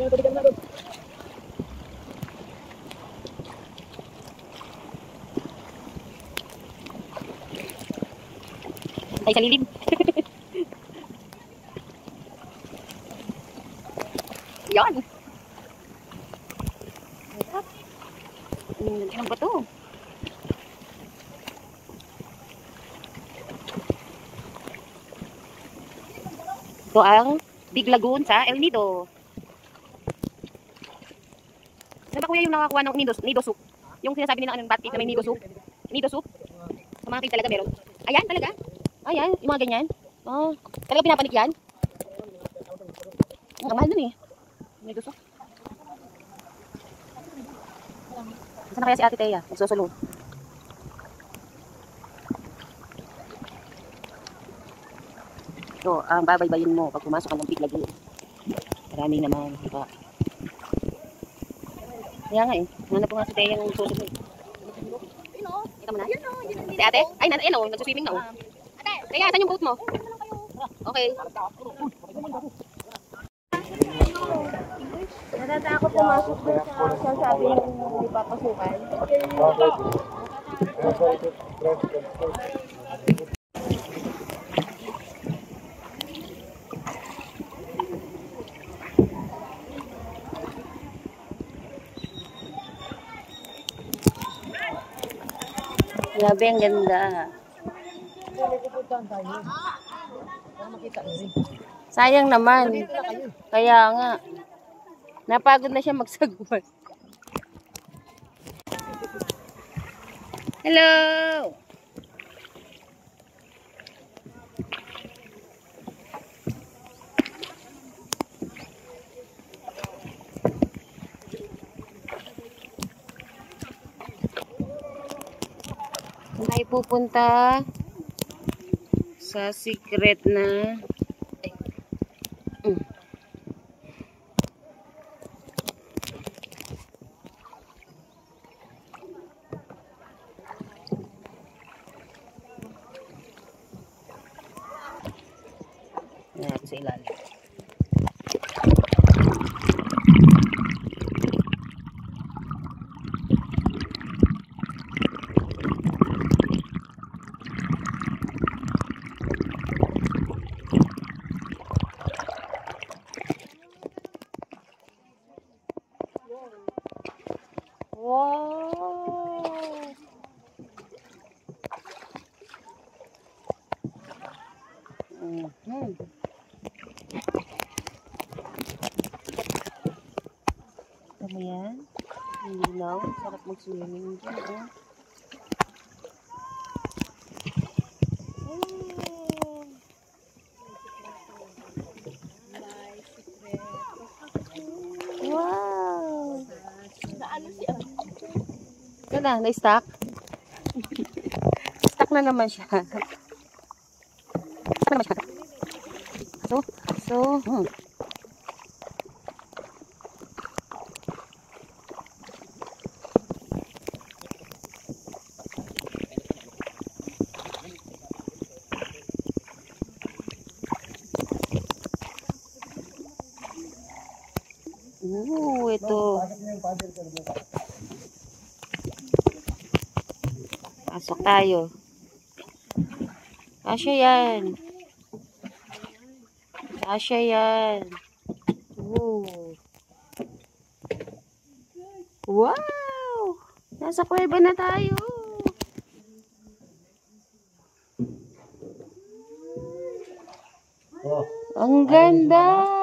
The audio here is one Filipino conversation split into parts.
Ay, sa lilim. Yan. Ano ba to? Ito ang Big Lagoon sa El Nido. Saan ba kuya yung nakakuha ng nido soup? Yung sinasabi nila ng batcave na may nido soup? Nido soup? Sa mga cave talaga meron. Ayan talaga? Ayan, yung mga ganyan. Oh, talaga pinapanik yan? Ang mahal dun eh. Nido soup. Saan na kaya si Ate Thea? Nagsusulong. Ito, ang babaybayin mo pag pumasok ka ng Big Lagoon. Marami naman. Diba? Kaya nga eh. Hanap ko nga si Thea ng susunod. Kita mo na? Si Ate? Ay, ayun o. Nagsuswimming na o. Thea, saan yung boat mo? Okay. Natatakot pumasok doon sa sabi ng hindi papasukan. Grabe, ang ganda. Sayang naman. Kaya nga. Napagod na siya magsagwan. Hello! Saan tayo pupunta? Sa secret na natin sa ilalim. Wow! Ito mo yan? Linaw. Sarap mag-swimming dyan. Wow! Ito na, na-stuck. Stuck na naman siya. Stuck na naman siya. So, ito. Pasok tayo. Kasya yan. Kasya yan. Wow! Nasa kuweba na tayo. Ang ganda.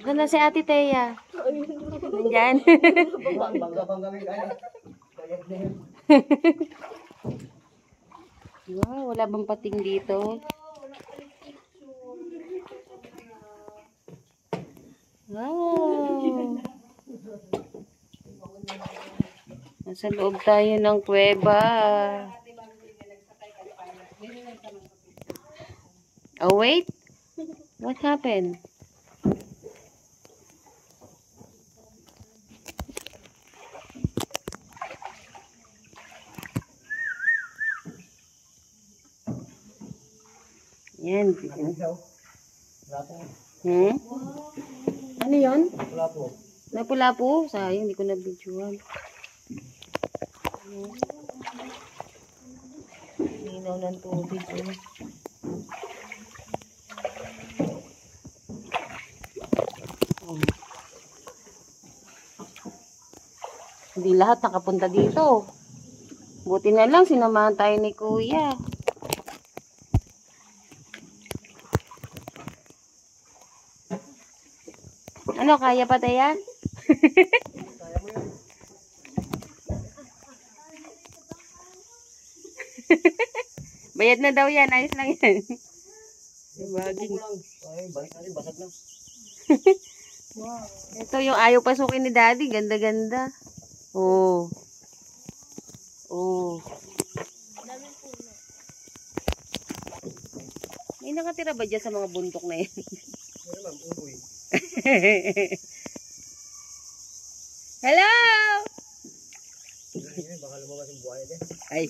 Doon na si Ate Thea. Nandyan. Wow, wala bang pating dito? Wow. Nasa loob tayo ng kuweba. Oh, wait. What happened? Yan. Hmm? Ano yun? Lapu-lapu. Lapu-lapu? Sayang, hindi ko na-videoan. Linaw ng tubig. Hindi lahat nakapunta dito. Buti na lang, sinamahan tayo ni Kuya. Ano, kaya pa tayo? Bayad na daw yan, ayos lang yan. Baging. Ay, balik natin, basag na. Ito yung ayaw pasukin ni Daddy, ganda-ganda. Oh. Oh. May nakatira ba dyan sa mga bundok na yan? Meron ma'am, uboy. Hello! Ayun, baka lumabas yung buhaya din. Ay.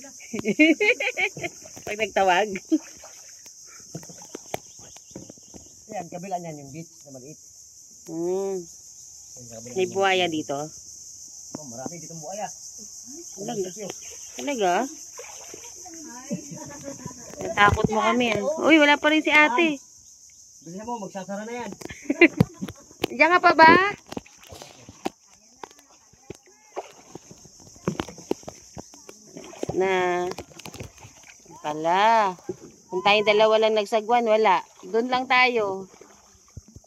Pag nagtawag. Ayan, kabila niyan yung beach na maliit. Hmm. Ayan, sa kabila May niyan. buhaya dito. Oh, marami ditong buhaya. Talaga? Talaga? Natakot mo kami ah. Uy, wala pa rin si ate. Bilisan mo, magsasara na yan. Diyan ka pa ba? Na. Pala. Kung tayong dalawa lang nagsagwan, wala. Doon lang tayo.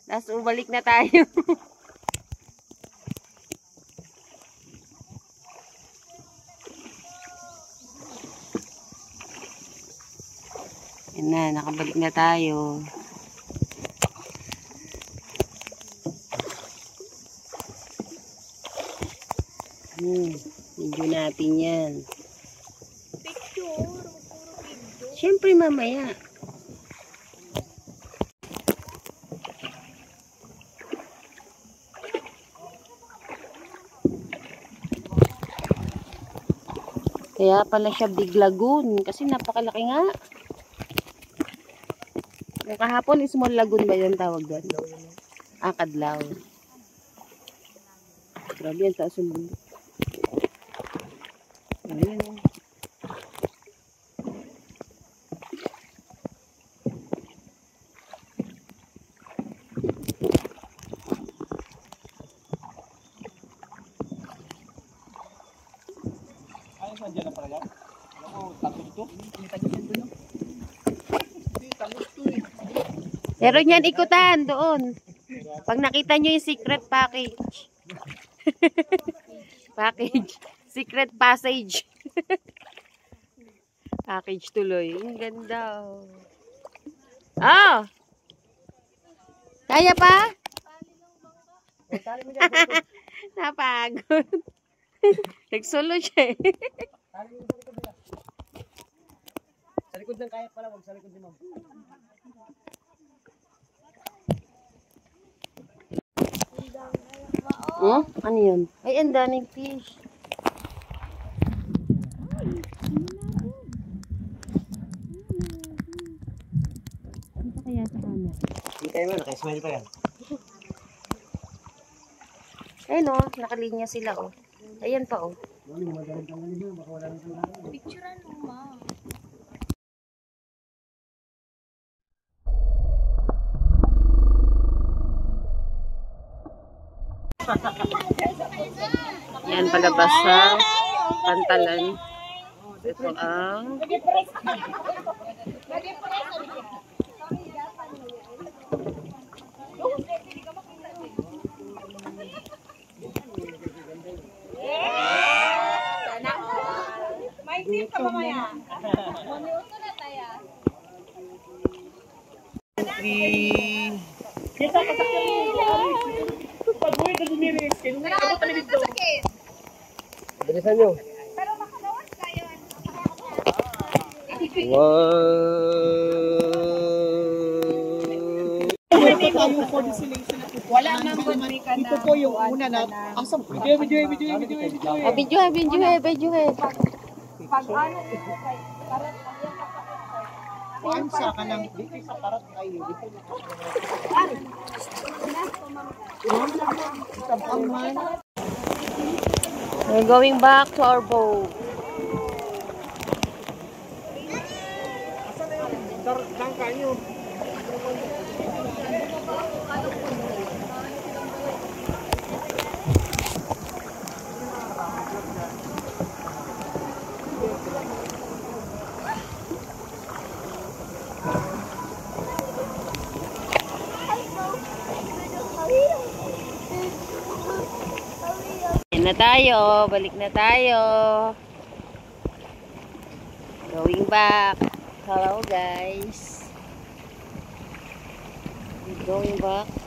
Tapos ubalik na tayo. Yan na, nakabalik na tayo. Video natin yan. Picture. Siyempre mamaya. Kaya pala siya Big Lagoon. Kasi napakalaki nga. Yung kahapon, Small Lagoon ba yung tawag doon? Ah, Kadlaw. Grabe yan, taas yung bundok. Ayan o. Ay, saan dyan na pala yan? Ako, takot ito. Hindi tayo yan doon. Hindi, takot ito eh. Pero niyan ikutan doon. Pag nakita nyo yung secret package. Package. Secret passage. Package tuloy. Ang ganda. Oh! Kaya pa? Tali mo dyan. Napagod. Nagsulo siya eh. Tali mo sa likod nila. Sa likod ng kayak pala, huwag sa likod ni ma'am. Oh, ano yun? Ay, ang daming fish. Dito kaya sa kanan. Hindi tayo man, naka-smile pa yan. Ayun oh, nakalinya sila oh. Ayan pa oh. Picturean mo, ma. Yan palabas sa Pantalan. Ito ang May tip ka mamaya. Mamiuto na tayo. Bilisan nyo. Pero makalawas kayo. Wala nang bumalik ka na. Ito po yung una na asam. Video. video. Pag ano, para Ansa ka lang. Dito sa parot kayo. We're going back to our boat. Tangka nyo. Yan na tayo. Balik na tayo. Going back. Hello guys. We're going back.